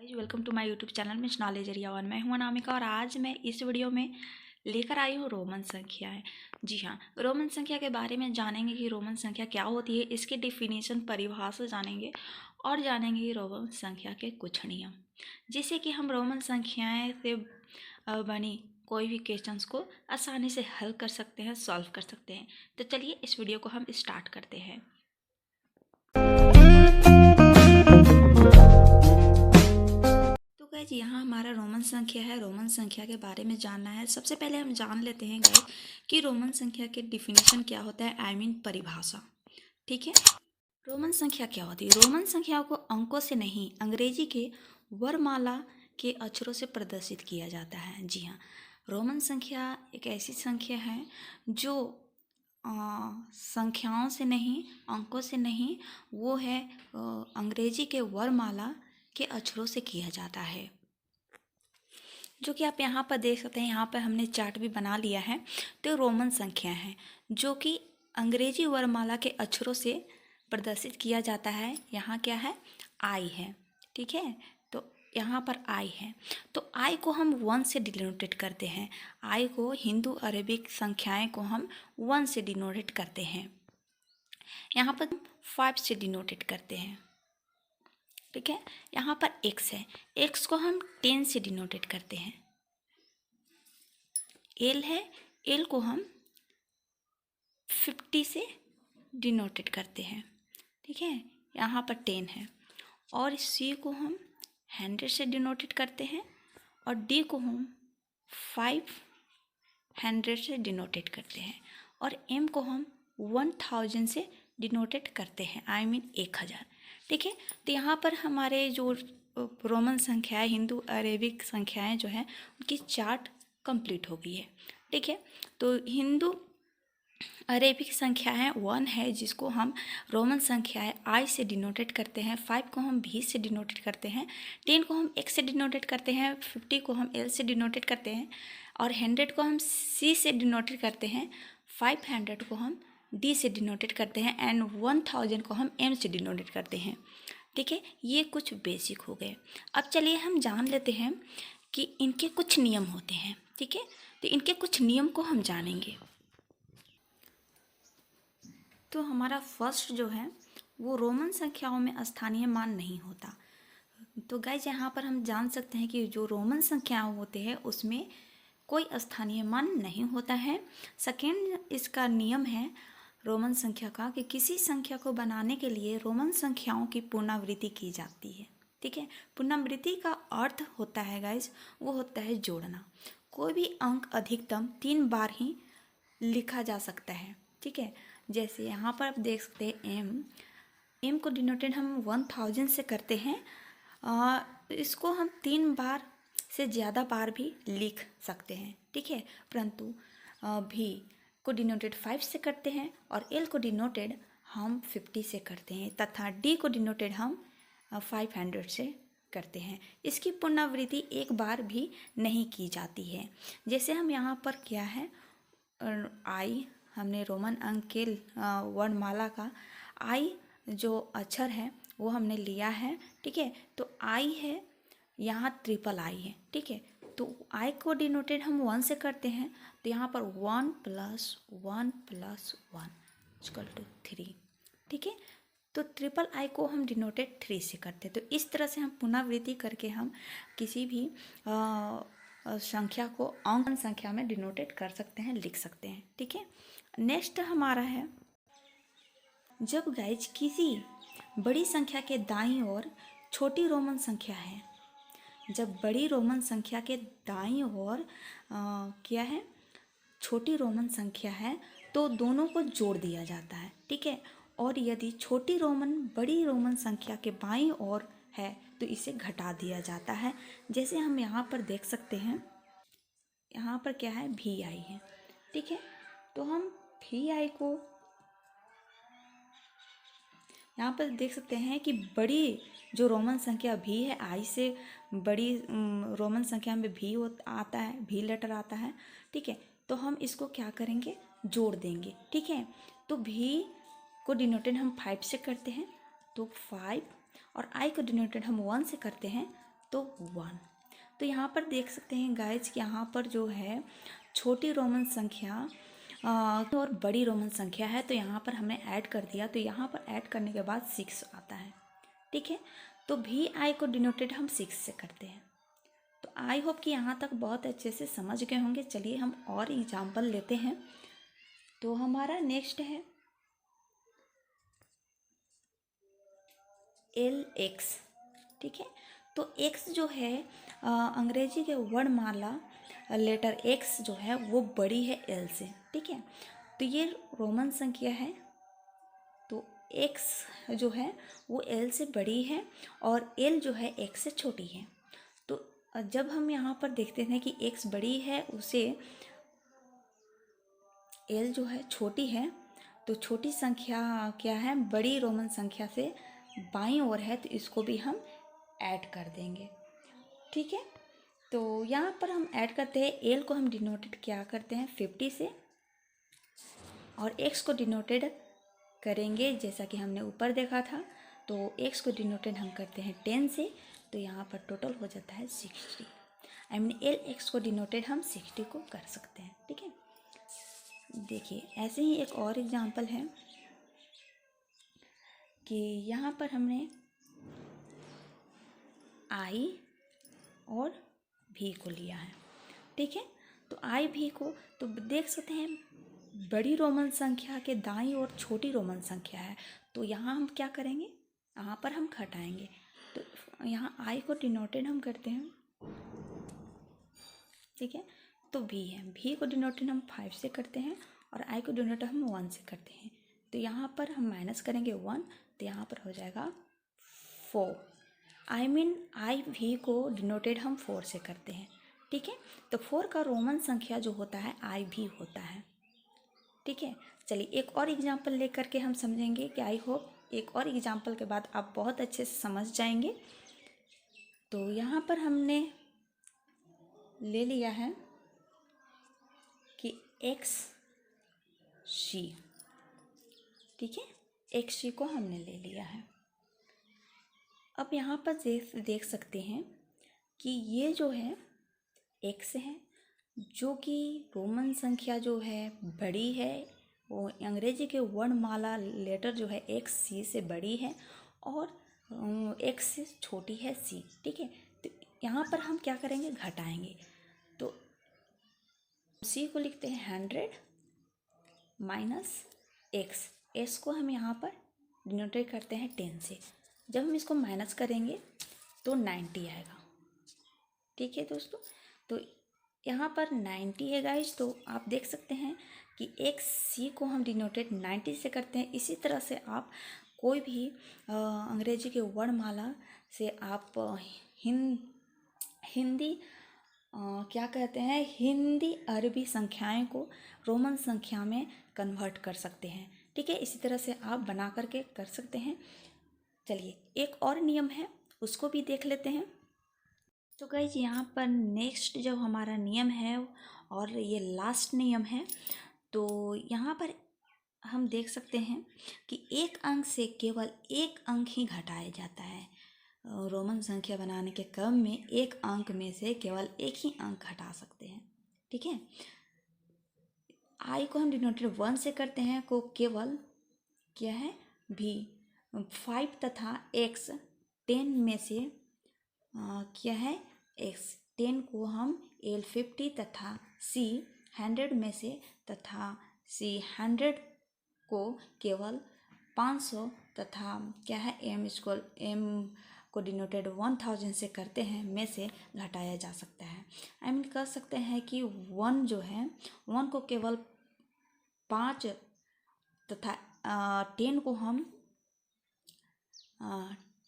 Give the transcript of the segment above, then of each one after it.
Guys welcome to my YouTube channel Miss Knowledge Area one. मैं हूं अनामिका और आज मैं इस वीडियो में लेकर आई हूं रोमन संख्याएं। जी हाँ, रोमन संख्या के बारे में जानेंगे कि रोमन संख्या क्या होती है, इसकी डिफिनीशन परिभाषा जानेंगे और जानेंगे कि रोमन संख्या के कुछ नियम, जिससे कि हम रोमन संख्याएं से बनी कोई भी क्वेश्चंस को आसानी से हल कर सकते हैं, सॉल्व कर सकते हैं। तो चलिए इस वीडियो को हम स्टार्ट करते हैं। तो गाइज यहाँ हमारा रोमन संख्या है। रोमन संख्या के बारे में जानना है। सबसे पहले हम जान लेते हैं गाइज कि रोमन संख्या के डिफिनीशन क्या होता है, आई मीन परिभाषा। ठीक है, रोमन संख्या क्या होती है? रोमन संख्याओं को अंकों से नहीं, अंग्रेजी के वर्णमाला के अक्षरों से प्रदर्शित किया जाता है। जी हाँ, रोमन संख्या एक ऐसी संख्या है जो संख्याओं से नहीं, अंकों से नहीं, वो है अंग्रेजी के वर्णमाला के अक्षरों से किया जाता है, जो कि आप यहाँ पर देख सकते हैं। यहाँ पर हमने चार्ट भी बना लिया है। तो रोमन संख्या है जो कि अंग्रेजी वर्णमाला के अक्षरों से प्रदर्शित किया जाता है। यहाँ क्या है? आई है। ठीक है, तो यहाँ पर आई है। तो आई को हम 1 से डिनोटेट करते हैं। आई को हिंदू अरेबिक संख्याएं को हम 1 से डिनोटेट करते हैं। यहाँ पर 5 से डिनोटेट करते हैं। ठीक है, यहाँ पर x है, x को हम 10 से डिनोटेट करते हैं। l है, l को हम 50 से डिनोटेट करते हैं। ठीक है, यहाँ पर 10 है। और c को हम 100 से डिनोटेट करते हैं और d को हम 500 से डिनोटेट करते हैं और m को हम 1000 से डिनोटेट करते हैं, आई मीन 1000। ठीक है, तो यहाँ पर हमारे जो रोमन संख्याएं, हिंदू अरेबिक संख्याएं जो हैं, उनकी चार्ट कंप्लीट हो गई है। ठीक है, तो हिंदू अरेबिक संख्याएं 1 है जिसको हम रोमन संख्याएं आई से डिनोटेट करते हैं, 5 को हम भी से डिनोटेट करते हैं, 10 को हम x से डिनोटेट करते हैं, 50 को हम l से डिनोटेट करते हैं और 100 को हम c से डिनोटेट करते हैं, 500 को हम d से डिनोटेट करते हैं एंड 1000 को हम m से डिनोटेट करते हैं। ठीक है, ये कुछ बेसिक हो गए। अब चलिए हम जान लेते हैं कि इनके कुछ नियम होते हैं। ठीक है, तो इनके कुछ नियम को हम जानेंगे। तो हमारा फर्स्ट जो है वो रोमन संख्याओं में स्थानीय मान नहीं होता। तो गाइज यहाँ पर हम जान सकते हैं कि जो रोमन संख्याएं होते हैं उसमें कोई स्थानीय मान नहीं होता है। सेकेंड इसका नियम है रोमन संख्या का कि किसी संख्या को बनाने के लिए रोमन संख्याओं की पुनरावृत्ति की जाती है। ठीक है, पुनरावृत्ति का अर्थ होता है गाइज, वो होता है जोड़ना। कोई भी अंक अधिकतम 3 बार ही लिखा जा सकता है। ठीक है, जैसे यहाँ पर आप देख सकते हैं m को डिनोटेड हम 1000 से करते हैं। इसको हम 3 बार से ज़्यादा बार भी लिख सकते हैं। ठीक है, परंतु v को डिनोटेड 5 से करते हैं और l को डिनोटेड हम 50 से करते हैं तथा d को डिनोटेड हम 500 से करते हैं। इसकी पुनरावृत्ति एक बार भी नहीं की जाती है। जैसे हम यहाँ पर क्या है, आई हमने रोमन अंक के वर्णमाला का आई जो अक्षर है वो हमने लिया है। ठीक है, तो आई है, यहाँ ट्रिपल आई है। ठीक है, तो आई को डिनोटेड हम 1 से करते हैं, तो यहाँ पर 1 + 1 + 1 = 3। ठीक है, तो ट्रिपल आई को हम डिनोटेड 3 से करते हैं। तो इस तरह से हम पुनरावृत्ति करके हम किसी भी संख्या को अंक संख्या में डिनोटेट कर सकते हैं, लिख सकते हैं। ठीक है, नेक्स्ट हमारा है, जब गाइज किसी बड़ी संख्या के दाईं ओर छोटी रोमन संख्या है, जब बड़ी रोमन संख्या के दाईं ओर क्या है, छोटी रोमन संख्या है, तो दोनों को जोड़ दिया जाता है। ठीक है, और यदि छोटी रोमन बड़ी रोमन संख्या के बाईं ओर है तो इसे घटा दिया जाता है। जैसे हम यहाँ पर देख सकते हैं, यहाँ पर क्या है, भी आई है। ठीक है, तो हम भी आई को यहाँ पर देख सकते हैं कि बड़ी जो रोमन संख्या भी है, आई से बड़ी रोमन संख्या में भी आता है, भी लेटर आता है। ठीक है, तो हम इसको क्या करेंगे, जोड़ देंगे। ठीक है, तो भी को डिनोटेड हम 5 से करते हैं तो 5 और आई को डिनोटेड हम 1 से करते हैं तो 1। तो यहाँ पर देख सकते हैं गाइज कि यहाँ पर जो है छोटी रोमन संख्या और बड़ी रोमन संख्या है, तो यहाँ पर हमने ऐड कर दिया। तो यहाँ पर ऐड करने के बाद 6 आता है, ठीक है। तो भी आई को डिनोटेड हम 6 से करते हैं। तो आई होप कि यहाँ तक बहुत अच्छे से समझ गए होंगे। चलिए हम और एग्जाम्पल लेते हैं। तो हमारा नेक्स्ट है LX, ठीक है। तो X जो है अंग्रेजी के वर्णमाला लेटर X जो है वो बड़ी है L से, ठीक है। तो ये रोमन संख्या है, तो X जो है वो L से बड़ी है और L जो है X से छोटी है। तो जब हम यहाँ पर देखते हैं कि X बड़ी है, उसे L जो है छोटी है, तो छोटी संख्या क्या है, बड़ी रोमन संख्या से बाईं ओर है, तो इसको भी हम ऐड कर देंगे, ठीक है। तो यहाँ पर हम ऐड करते हैं, L को हम डिनोटेड क्या करते हैं 50 से, और X को डिनोटेड करेंगे जैसा कि हमने ऊपर देखा था। तो X को डिनोटेड हम करते हैं 10 से, तो यहाँ पर टोटल हो जाता है 60। आई मीन LX को डिनोटेड हम 60 को कर सकते हैं, ठीक है। देखिए ऐसे ही एक और एग्जांपल है कि यहाँ पर हमने I और V को लिया है, ठीक है। तो I V को तो देख सकते हैं बड़ी रोमन संख्या के दाईं ओर छोटी रोमन संख्या है, तो यहाँ हम क्या करेंगे, यहाँ पर हम घटाएंगे। तो यहाँ I को डिनोटेड हम करते हैं, ठीक है। तो V है, V को डिनोटेड हम 5 से करते हैं और I को डिनोटेड हम 1 से करते हैं। तो यहाँ पर हम माइनस करेंगे 1, तो यहाँ पर हो जाएगा 4। आई मीन I V को डिनोटेड हम 4 से करते हैं, ठीक है। तो 4 का रोमन संख्या जो होता है I V होता है, ठीक है। चलिए एक और एग्जाम्पल लेकर के हम समझेंगे कि आई होप एक और एग्जाम्पल के बाद आप बहुत अच्छे से समझ जाएंगे। तो यहाँ पर हमने ले लिया है कि XC, ठीक है, XC को हमने ले लिया है। अब यहाँ पर देख सकते हैं कि ये जो है X है, जो कि रोमन संख्या जो है बड़ी है, वो अंग्रेजी के वर्णमाला लेटर जो है XC से बड़ी है और X से छोटी है C, ठीक है। तो यहाँ पर हम क्या करेंगे, घटाएंगे। तो C को लिखते हैं 100 माइनस X को हम यहाँ पर डिनोटेट करते हैं 10 से। जब हम इसको माइनस करेंगे तो 90 आएगा, ठीक है दोस्तों। तो यहाँ पर 90 है गाइज। तो आप देख सकते हैं कि XC को हम डिनोटेड 90 से करते हैं। इसी तरह से आप कोई भी अंग्रेजी के वर्णमाला से आप हिंदी क्या कहते हैं, हिंदी अरबी संख्याएं को रोमन संख्या में कन्वर्ट कर सकते हैं, ठीक है। इसी तरह से आप बना करके कर सकते हैं। चलिए एक और नियम है, उसको भी देख लेते हैं। तो गाइज यहाँ पर नेक्स्ट जो हमारा नियम है और ये लास्ट नियम है, तो यहाँ पर हम देख सकते हैं कि एक अंक से केवल एक अंक ही घटाया जाता है। रोमन संख्या बनाने के क्रम में एक अंक में से केवल एक ही अंक घटा सकते हैं, ठीक है। I को हम डिनोटेड 1 से करते हैं, को केवल क्या है भी 5 तथा X 10 में से क्या है X 10 को हम L 50 तथा C 100 में से तथा C 100 को केवल 500 तथा क्या है M को डिनोटेड 1000 से करते हैं में से घटाया जा सकता है। आई मीन कह सकते हैं कि 1 जो है 1 को केवल 5 तथा 10 को हम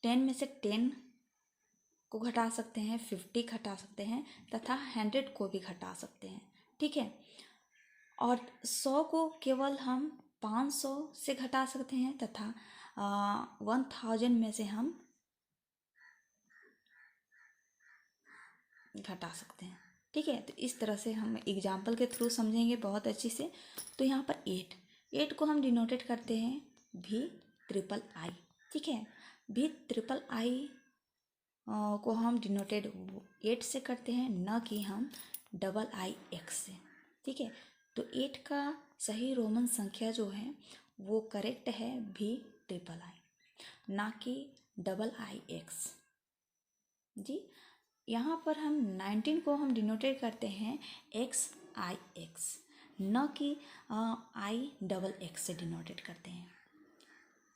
10 में से 10 को घटा सकते हैं, 50 घटा सकते हैं तथा 100 को भी घटा सकते हैं, ठीक है। और 100 को केवल हम 500 से घटा सकते हैं तथा 1000 में से हम घटा सकते हैं, ठीक है। तो इस तरह से हम एग्जाम्पल के थ्रू समझेंगे बहुत अच्छे से। तो यहाँ पर 8 को हम डिनोटेड करते हैं V ट्रिपल I, ठीक है। V ट्रिपल I को हम डिनोटेड 8 से करते हैं, न कि हम IX से। ठीक है, तो 8 का सही रोमन संख्या जो है वो करेक्ट है VIII, ना कि IX। जी, यहाँ पर हम 19 को हम डिनोटेड करते हैं XIX, न कि IXX से डिनोटेड करते हैं।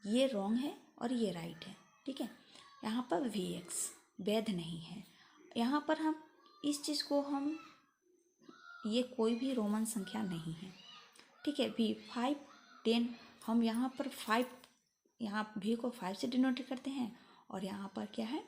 ये रॉन्ग है और ये राइट है। ठीक है, यहाँ पर VX वैध नहीं है। यहाँ पर हम इस चीज़ को हम, ये कोई भी रोमन संख्या नहीं है। ठीक है, V 5 10 हम यहाँ पर 5, यहाँ V को 5 से डिनोट करते हैं और यहाँ पर क्या है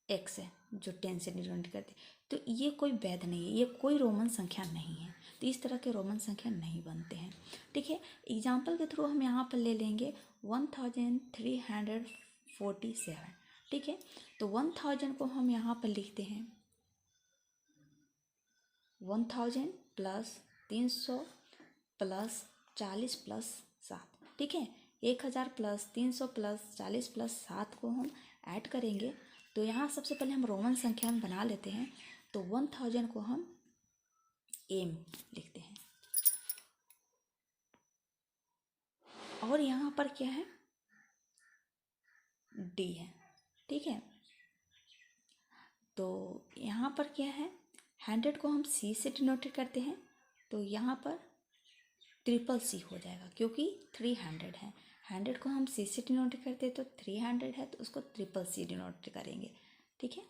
X है जो 10 से डिनोट करते हैं। तो ये कोई वैध नहीं है, ये कोई रोमन संख्या नहीं है। तो इस तरह के रोमन संख्या नहीं बनते हैं। ठीक है, एग्जाम्पल के थ्रू हम यहाँ पर ले लेंगे 1347। ठीक है, तो 1000 को हम यहाँ पर लिखते हैं 1000 प्लस 300 प्लस 40 प्लस 7। ठीक है, 1000 प्लस 300 प्लस 40 प्लस 7 को हम ऐड करेंगे तो यहाँ सबसे पहले हम रोमन संख्या में बना लेते हैं। तो 1000 को हम एम लिखते हैं और यहाँ पर क्या है डी है। ठीक है, तो यहाँ पर क्या है 100 को हम सी से डिनोटेड करते हैं, तो यहाँ पर CCC हो जाएगा क्योंकि 300 है। 100 को हम सी से डिनोट करते हैं तो 300 है तो उसको CCC डिनोट करेंगे। ठीक है,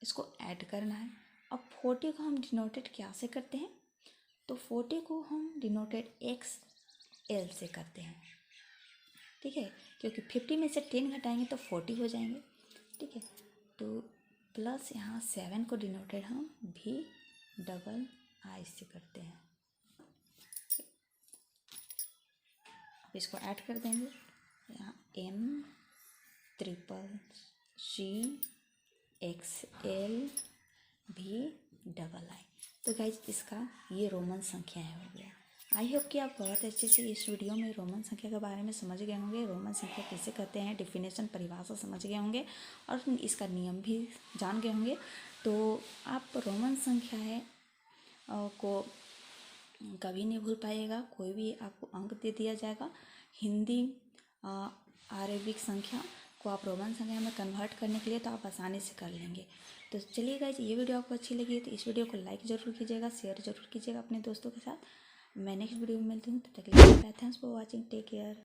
इसको ऐड करना है। अब 40 को हम डिनोटेड क्या से करते हैं, तो 40 को हम डिनोटेड XL से करते हैं। ठीक है, क्योंकि 50 में से 10 घटाएंगे तो 40 हो जाएंगे। ठीक है, तो प्लस यहाँ 7 को डिनोटेड हम VII से करते हैं। इसको ऐड कर देंगे, यहाँ MCCCXL VII। तो गाइज इसका ये रोमन संख्या है हो गया। आई होप कि आप बहुत अच्छे से इस वीडियो में रोमन संख्या के बारे में समझ गए होंगे, रोमन संख्या कैसे करते हैं, डेफिनेशन परिभाषा समझ गए होंगे और इसका नियम भी जान गए होंगे। तो आप रोमन संख्या है को कभी नहीं भूल पाइएगा। कोई भी आपको अंक दे दिया जाएगा, हिंदी अरेबिक संख्या को आप रोमन संख्या में कन्वर्ट करने के लिए तो आप आसानी से कर लेंगे। तो चलिए गाइज, ये वीडियो आपको अच्छी लगी तो इस वीडियो को लाइक ज़रूर कीजिएगा, शेयर ज़रूर कीजिएगा अपने दोस्तों के साथ। मैं नेक्स्ट वीडियो में मिलती हूँ, तब तक के लिए bye, thanks for watching, take care.